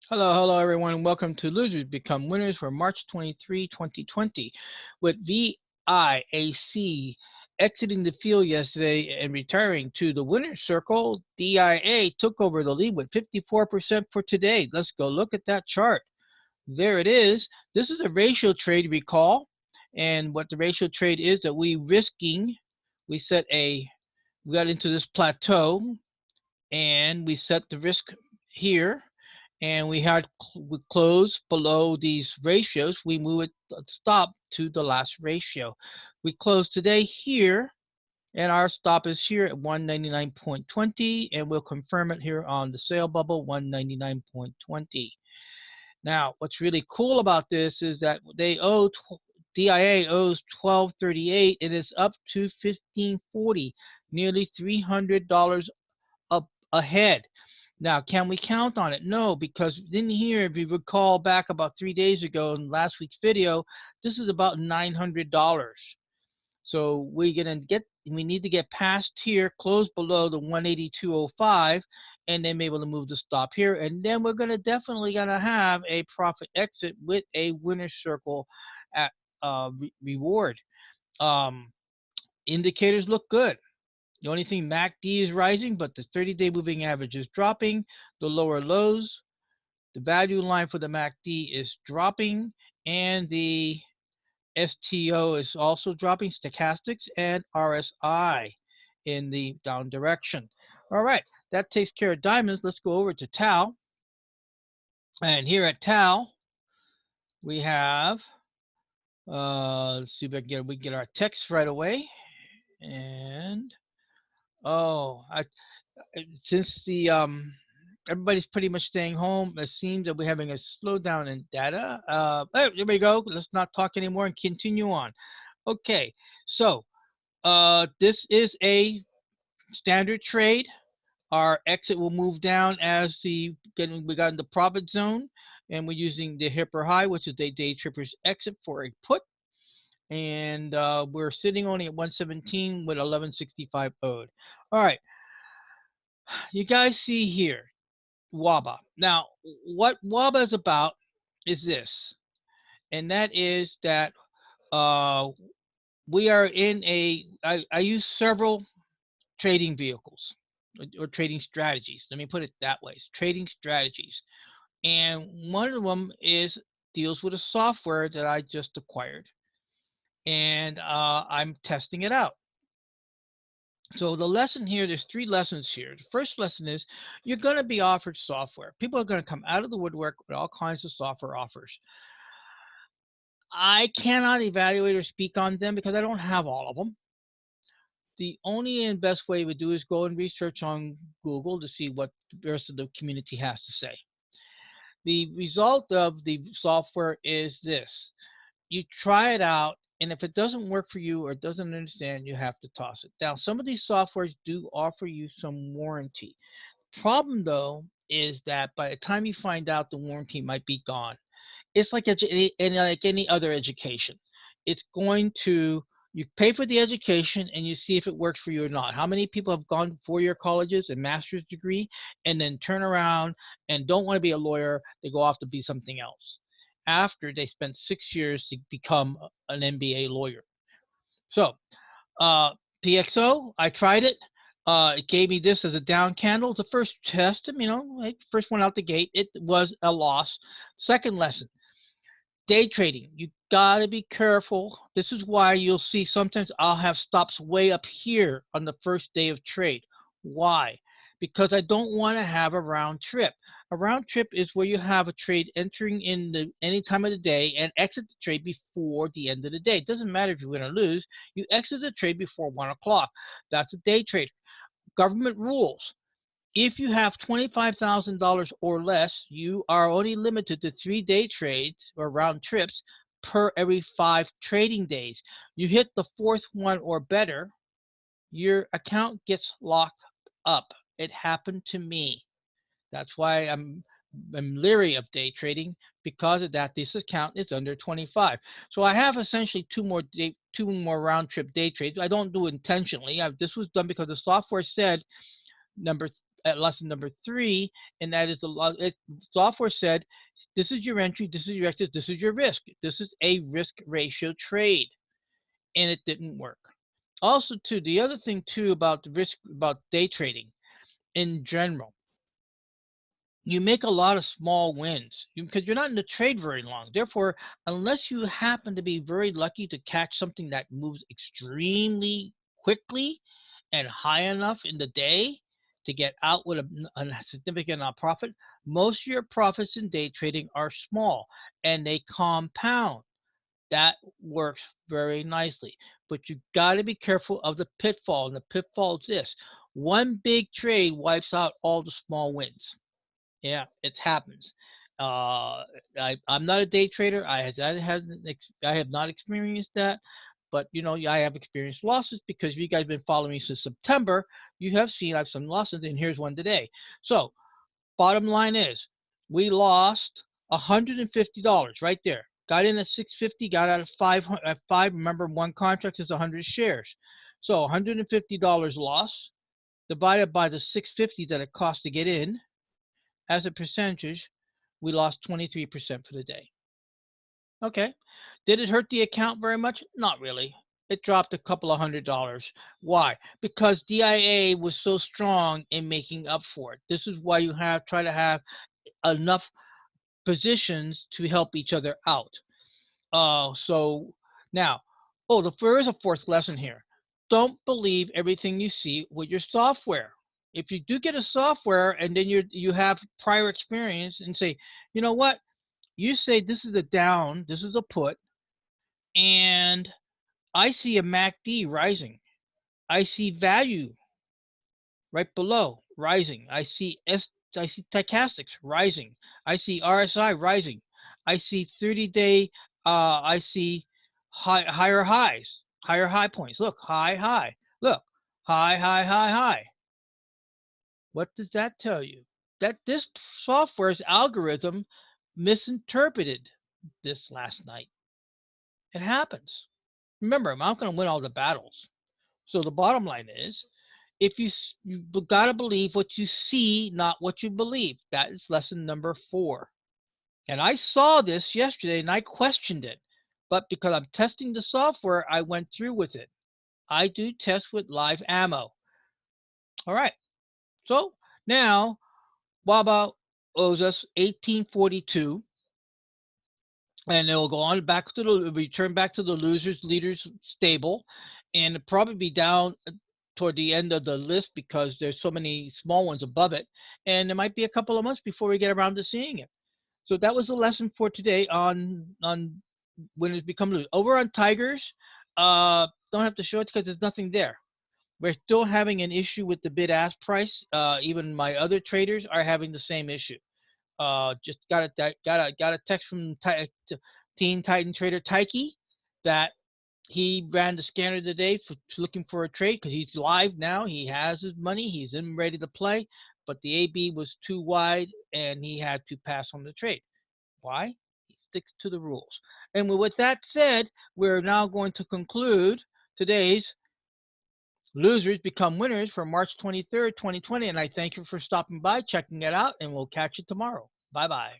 Hello, everyone. Welcome to Losers Become Winners for March 23, 2020. With VIAC exiting the field yesterday and retiring to the winner's circle, DIA took over the lead with 54% for today. Let's go look at that chart. There it is. This is a ratio trade, recall. And what the ratio trade is that we we got into this plateau and we set the risk here and we close below these ratios, we move it stop to the last ratio. We close today here, and our stop is here at 199.20, and we'll confirm it here on the sale bubble 199.20. Now, what's really cool about this is that DIA owes 1238. It is up to 1540, nearly $300 up ahead. Now, can we count on it? No, because in here, if you recall back about 3 days ago in last week's video, this is about $900. So we need to get past here, close below the 182.05, and then be able to move the stop here. And then we're definitely gonna have a profit exit with a winner circle at reward. Um, Indicators look good. The only thing, MACD is rising, but the 30-day moving average is dropping. The lower lows, the value line for the MACD is dropping, and the STO is also dropping, stochastics and RSI in the down direction. All right, that takes care of diamonds. Let's go over to Tau. And here at Tau, we have, let's see if we get our text right away. And, oh, since the everybody's pretty much staying home, it seems that we're having a slowdown in data. There we go. Let's not talk anymore and continue on. Okay, so this is a standard trade. Our exit will move down as we got in the profit zone, and we're using the hipper high, which is a day tripper's exit for a put. And we're sitting only at 117 with 1165 owed. All right, you guys see here WUBA. Now, what WUBA is about is this, and that is that uh, we are in I use several trading vehicles or trading strategies. Let me put it that way: trading strategies, and one of them deals with a software that I just acquired, and I'm testing it out. So the lesson here, there's three lessons here. The first lesson is you're going to be offered software. People are going to come out of the woodwork with all kinds of software offers. I cannot evaluate or speak on them because I don't have all of them. The only and best way we do is go and research on Google to see what the rest of the community has to say. The result of the software is this: you try it out, and if it doesn't work for you or doesn't understand, you have to toss it. Now, some of these softwares do offer you some warranty. Problem though is that by the time you find out, the warranty might be gone. It's like like any other education. It's going to You pay for the education and you see if it works for you or not. How many people have gone to four-year colleges and master's degree and then turn around and don't want to be a lawyer? They go off to be something else after they spent 6 years to become an MBA lawyer. So uh, PXO, I tried it. It gave me this as a down candle. It's the first test, first one out the gate. It was a loss. Second lesson: day trading. You gotta be careful. This is why you'll see sometimes I'll have stops way up here on the first day of trade. Why? Because I don't want to have a round trip. A round trip is where you have a trade entering in any time of the day and exit the trade before the end of the day. It doesn't matter if you're going to lose. You exit the trade before 1 o'clock. That's a day trade. Government rules: if you have $25,000 or less, you are only limited to 3-day trades or round trips per every 5 trading days. You hit the fourth one or better, your account gets locked up. It happened to me. That's why I'm leery of day trading. Because of that, this account is under 25. So I have essentially two more round trip day trades. I don't do it intentionally. This was done because the software said number at lesson number 3, and that is software said, this is your entry, this is your exit, this is your risk. This is a risk ratio trade, and it didn't work. Also, too, the other thing too about the risk about day trading in general, you make a lot of small wins because you're not in the trade very long. Therefore, unless you happen to be very lucky to catch something that moves extremely quickly and high enough in the day to get out with a significant profit, most of your profits in day trading are small and they compound. That works very nicely. But you got to be careful of the pitfall. And the pitfall is this: one big trade wipes out all the small wins. Yeah, it happens. I'm not a day trader. I have not experienced that, but I have experienced losses because you guys have been following me since September. You have seen I've some losses, and here's one today. So, bottom line is, we lost $150 right there. Got in at 650, got out at five. Remember, one contract is 100 shares, so $150 loss divided by the 650 that it cost to get in. As a percentage, we lost 23% for the day. Okay. Did it hurt the account very much? Not really. It dropped a couple of $100. Why? Because DIA was so strong in making up for it. This is why you try to have enough positions to help each other out. So now, there is a fourth lesson here. Don't believe everything you see with your software. If you do get a software and then you have prior experience and say, you know what, you say this is a down, this is a put, and I see a MACD rising. I see value right below rising. I see stochastics rising. I see RSI rising. I see 30-day. I see higher highs, higher high points. Look, high, high. Look, high, high, high, high. What does that tell you? That this software's algorithm misinterpreted this last night. It happens. Remember, I'm not going to win all the battles. So the bottom line is, if you got to believe what you see, not what you believe. That is lesson number 4. And I saw this yesterday and I questioned it. But because I'm testing the software, I went through with it. I do test with live ammo. All right. So now WUBA owes us 1842, and it'll go on back to the return back to the losers leaders stable, and it'll probably be down toward the end of the list because there's so many small ones above it, and there might be a couple of months before we get around to seeing it. So that was the lesson for today on when it become loose. Over on Tigers, don't have to show it because there's nothing there. We're still having an issue with the bid ask price. Even my other traders are having the same issue. Just got a text from Teen Titan Trader Taiki that he ran the scanner today for looking for a trade because he's live now. He has his money. He's in ready to play, but the AB was too wide and he had to pass on the trade. Why? He sticks to the rules. And with that said, we're now going to conclude today's Losers Become Winners for March 23rd, 2020. And I thank you for stopping by, checking it out, and we'll catch you tomorrow. Bye bye.